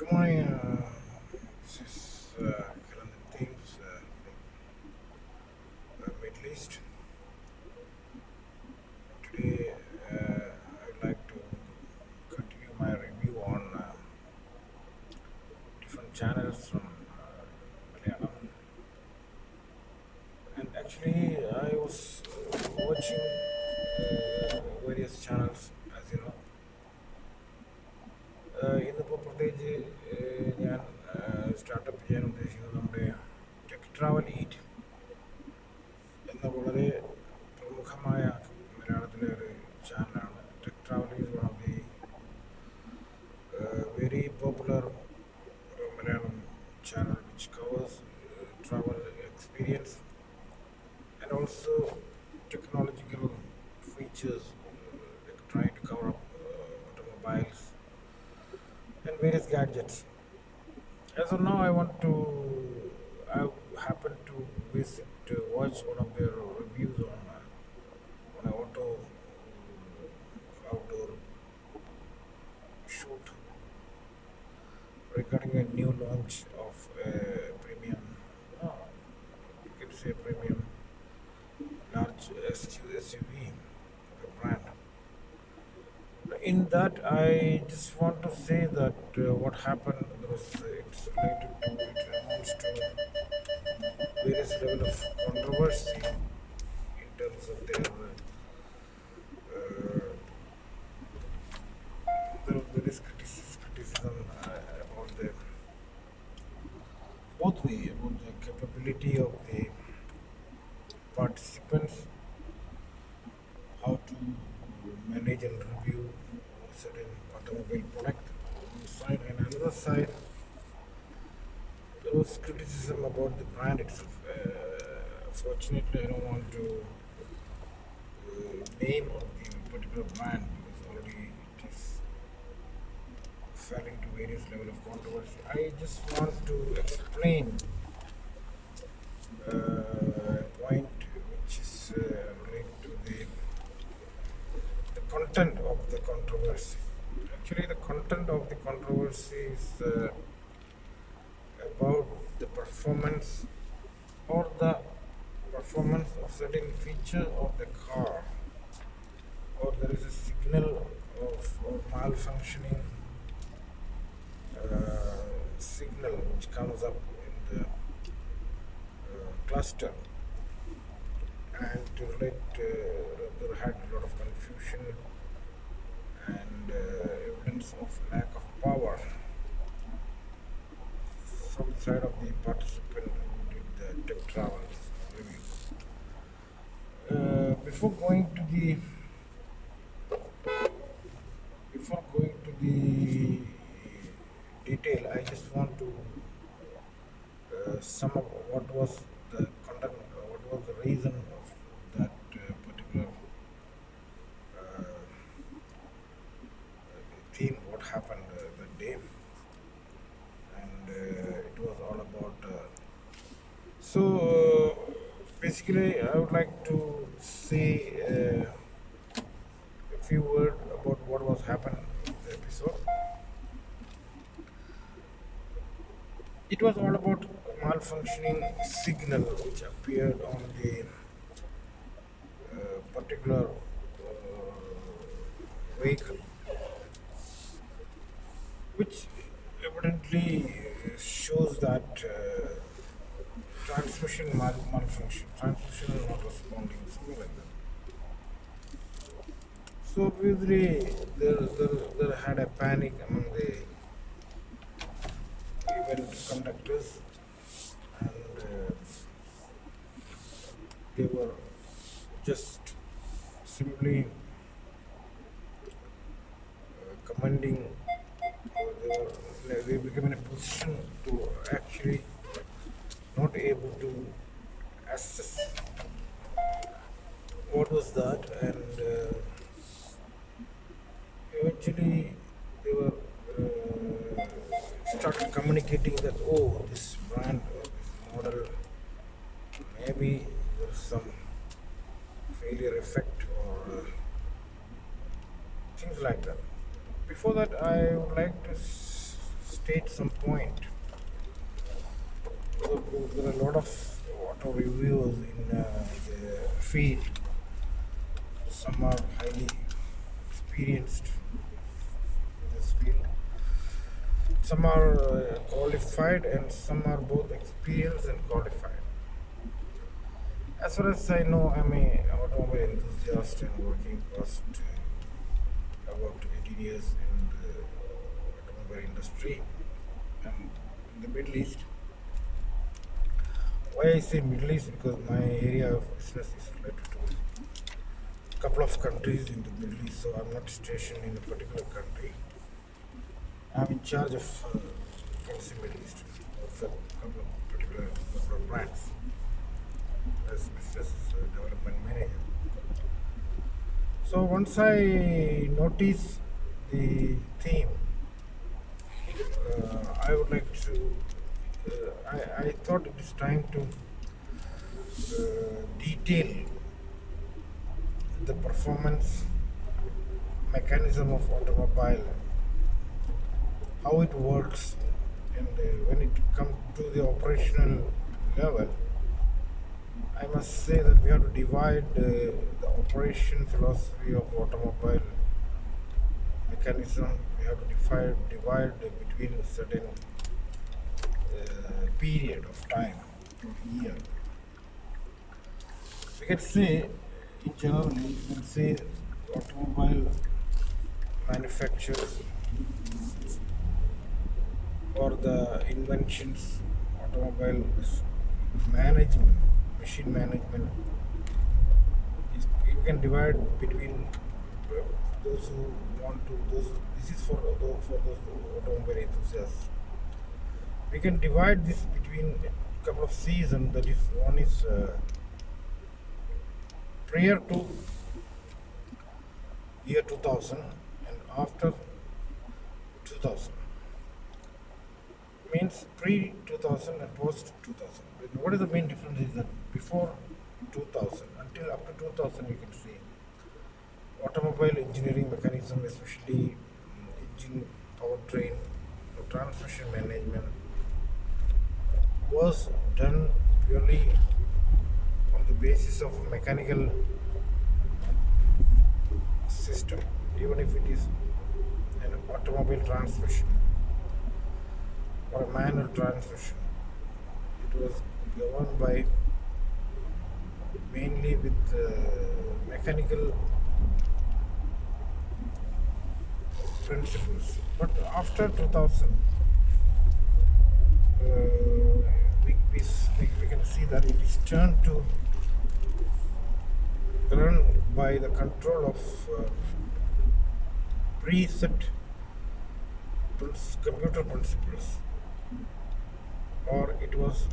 Good morning. This is Karandan Thames from Middle East. Today, I'd like to continue my review on different channels from Malayalam. And actually, I was watching various channels, as you know. ഇന്നിപ്പോൾ പ്രത്യേകിച്ച് ഞാൻ startup ചെയ്യാൻ ഉദ്ദേശിക്കുന്നത് നമ്മുടെ tech travel eat എന്ന വളരെ പ്രമുഖമായ മലയാളത്തിലെ ഒരു ചാനലാണ്. Tech travel is one of the very popular Malayalam channel which covers travel experience and also technological features, like trying to cover up automobiles and various gadgets. As of now, I happened to visit to watch one of their reviews on an auto outdoor shoot regarding a new launch of a premium, uh, you can say premium large SUV of a brand. In that, I just want to say that what happened was it's related to it amounts to various level of controversy in terms of their there was various criticism about the both way about the capability of the participants, how to manage and review certain automobile product on one side, and another side there was criticism about the brand itself. Fortunately, I don't want to name of the particular brand because already it is falling to various level of controversy. I just want to explain a point which is related to the content of the controversy. Actually, the content of the controversy is about the performance or the performance of certain feature of the car, or there is a signal of or malfunctioning signal which comes up in the cluster, and to relate there had a lot of confusion and evidence of lack of power from the side of the participant who did the tech travel review. Before going to the detail, I just want to sum up what was the content, what was the reason of that particular uh, theme, what happened that day, and it was all about. Basically, I would like to say a few words about what was happened in the episode. It was all about a malfunctioning signal which appeared on the particular vehicle, which evidently shows that malfunction, transmission is not responding, something like that. So obviously there had a panic among the event conductors, and they were just simply commending, or they became in a position to actually not able to assess what was that, and eventually they were started communicating that, oh, this brand or this model, maybe there's some failure effect or things like that. Before that, I would like to state some point. There are a lot of auto reviewers in the field. Some are highly experienced in this field. Some are qualified, and some are both experienced and qualified. As far as I know, I'm a automobile enthusiast and working past about 18 years in the automobile industry and in the Middle East. Why I say Middle East? Because my area of business is related to a couple of countries in the Middle East, so I'm not stationed in a particular country. I'm in charge of Policy Middle East, of a couple of particular couple of brands as business development manager. So once I notice the theme, I would like to. I thought it is time to detail the performance mechanism of automobile, how it works, and when it comes to the operational level, I must say that we have to divide the operation philosophy of automobile mechanism. We have to divide between a certain period of time, year. We can say, in general, we can say automobile manufacturers or the inventions, automobile management, machine management, you can divide between those who want to, those, this is for those automobile enthusiasts. We can divide this between a couple of seasons. That is, one is prior to year 2000 and after 2000. Means pre 2000 and post 2000. What is the main difference is that before 2000 until up to 2000, you can see automobile engineering mechanism, especially engine, powertrain, transmission management, was done purely on the basis of mechanical system, even if it is an automobile transmission or a manual transmission. It was governed by mainly with mechanical principles. But after 2000, we can see that it is turned to run by the control of preset computer principles, or it was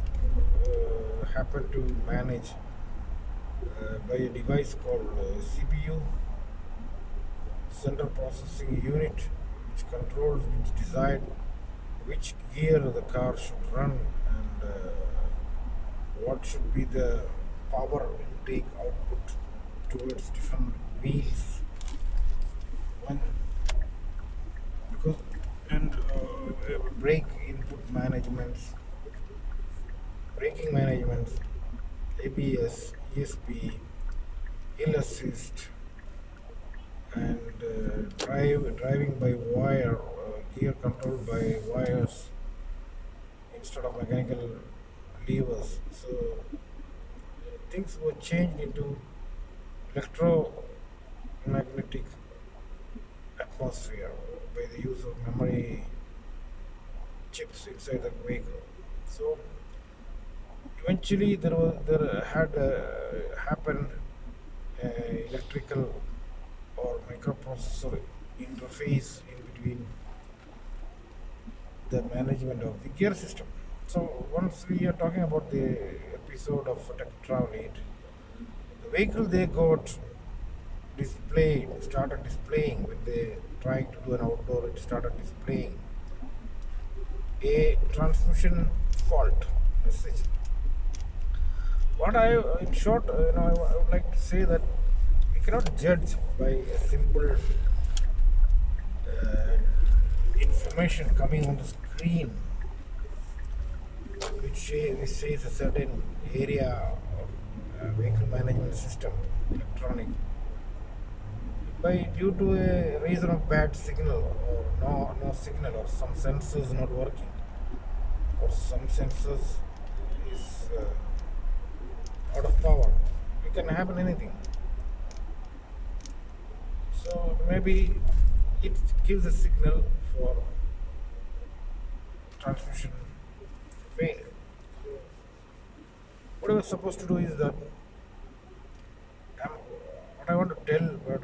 happened to manage by a device called CPU, central processing unit, which controls, which decide which gear the car should run and what should be the power intake output towards different wheels when, because, and brake input management, braking management, ABS, ESP, hill assist, and driving by wire, gear controlled by wires instead of mechanical levers. So things were changed into electromagnetic atmosphere by the use of memory chips inside the vehicle. So eventually there had happened electrical or microprocessor interface in between the management of the gear system. So once we are talking about the episode of Tech Travel 8, the vehicle they got started displaying when they trying to do an outdoor, it started displaying a transmission fault message. What in short, I would like to say that we cannot judge by a simple information information coming on the screen which says a certain area of vehicle management system, electronic, by due to a reason of bad signal or no signal or some sensors not working or some sensors is out of power. It can happen anything. So maybe it gives a signal for transmission failure. What I was supposed to do is that what I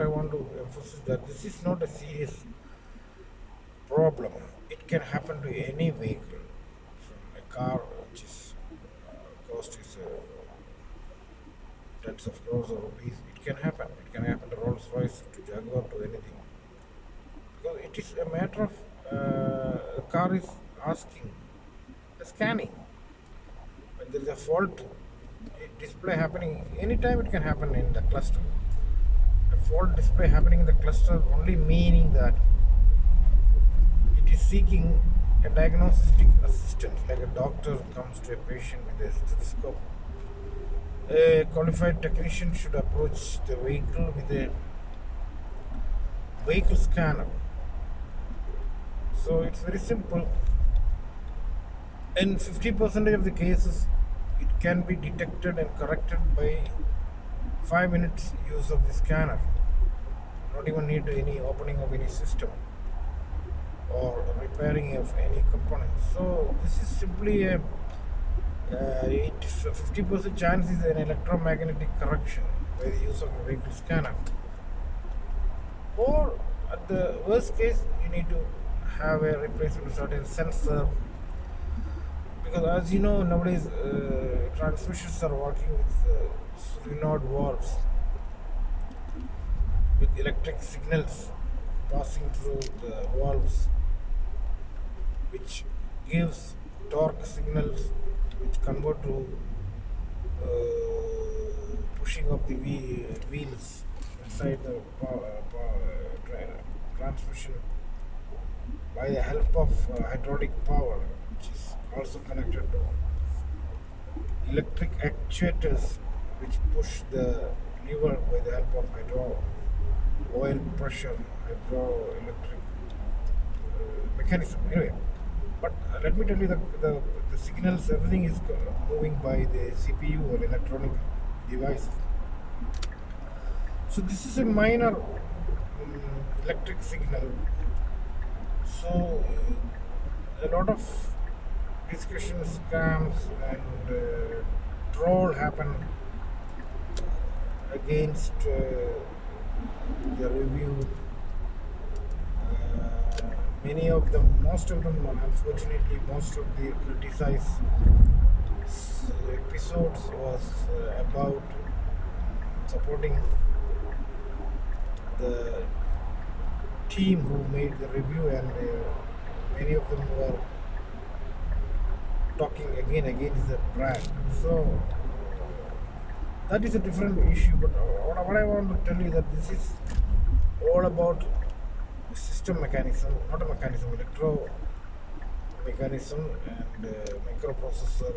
want to emphasize that this is not a serious problem. It can happen to any vehicle, from a car which is cost is tens of crores of rupees. It can happen. It can happen to Rolls Royce, to Jaguar, to anything. Because it is a matter of the car is asking the scanning. When there is a fault, a display happening anytime, it can happen in the cluster. A fault display happening in the cluster only meaning that it is seeking a diagnostic assistance, like a doctor comes to a patient with a stethoscope. A qualified technician should approach the vehicle with a vehicle scanner. So it's very simple. In 50% of the cases, it can be detected and corrected by 5 minutes use of the scanner. Not even need any opening of any system or repairing of any components. So this is simply a 50% chance is an electromagnetic correction by the use of a vehicle scanner. Or at the worst case, you need to have a replacement certain sensor, because as you know nowadays transmissions are working with solenoid valves with electric signals passing through the valves, which gives torque signals which convert to pushing of the wheels inside the transmission by the help of hydraulic power, which is also connected to electric actuators which push the lever by the help of oil pressure hydroelectric mechanism. Anyway, but let me tell you the signals, everything is moving by the CPU or electronic device. So this is a minor electric signal. So a lot of discussion, scams and troll happen against the review. Many of them, most of them, unfortunately, most of the criticized episodes was about supporting the team who made the review, and many of them were talking again against the brand. So that is a different issue. But what I want to tell you that this is all about system mechanism, not a mechanism, electro mechanism and microprocessor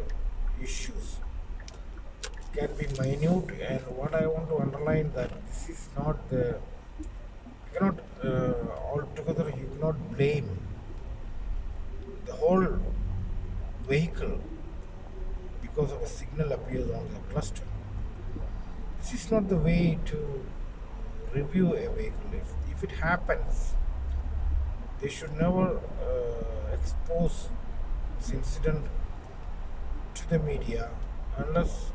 issues. It can be minute, and what I want to underline that this is not the, you cannot altogether you cannot blame the whole vehicle because of a signal appears on the cluster. This is not the way to review a vehicle. If it happens, they should never expose this incident to the media unless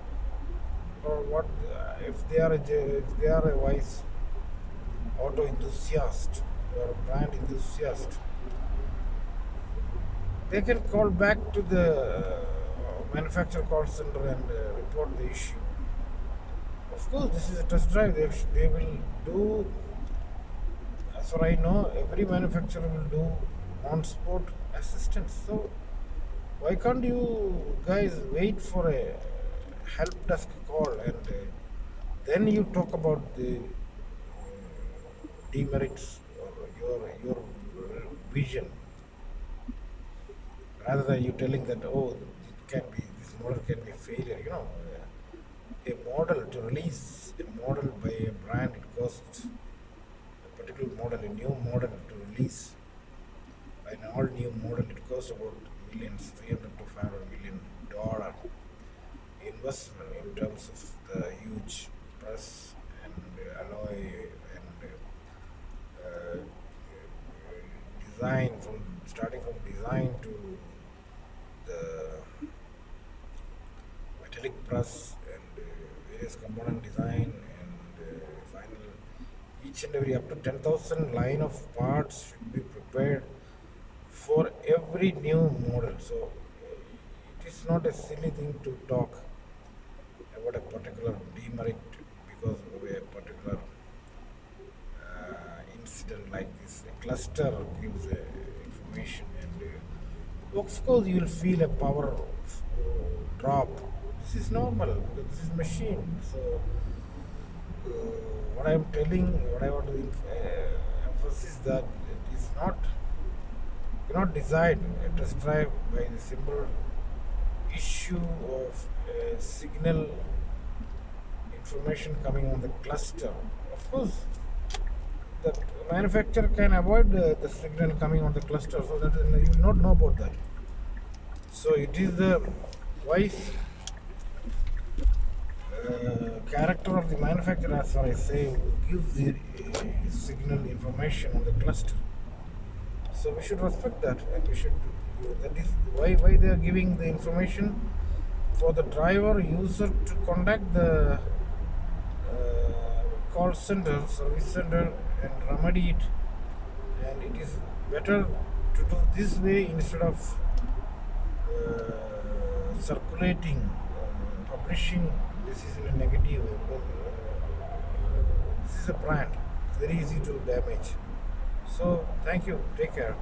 or what if they are a wise auto enthusiast or a brand enthusiast, they can call back to the manufacturer call center and report the issue. Of course, this is a test drive. They will do, as far I know, every manufacturer will do on-spot assistance. So why can't you guys wait for a help desk call and then you talk about the demerits or your vision rather than you telling that, oh, it can be, this model can be failure. A model to release a model by a brand, it costs a particular model, a new model to release an all new model, it costs about millions, 300 to 500 million dollar investment in terms of the huge press and alloy and uh, design, from starting from design to the metallic press and various component design and final, each and every up to 10,000 line of parts should be prepared for every new model. So it is not a silly thing to talk about a particular demerit because of a particular incident like this. A cluster gives information, and of course you will feel a power drop. This is normal because this is machine. So what I am telling, what I want to emphasize that it is not, cannot decide a test drive by the simple issue of signal information coming on the cluster. Of course, the manufacturer can avoid the signal coming on the cluster, so that you will not know about that. So it is the wise character of the manufacturer, as far as I say, who gives the signal information on the cluster. So we should respect that, and we should. That is why they are giving the information for the driver user to contact the call center, service center, and remedy it. And it is better to do this way instead of circulating, publishing. This is in a negative way because this is a brand. It's very easy to damage. So thank you. Take care.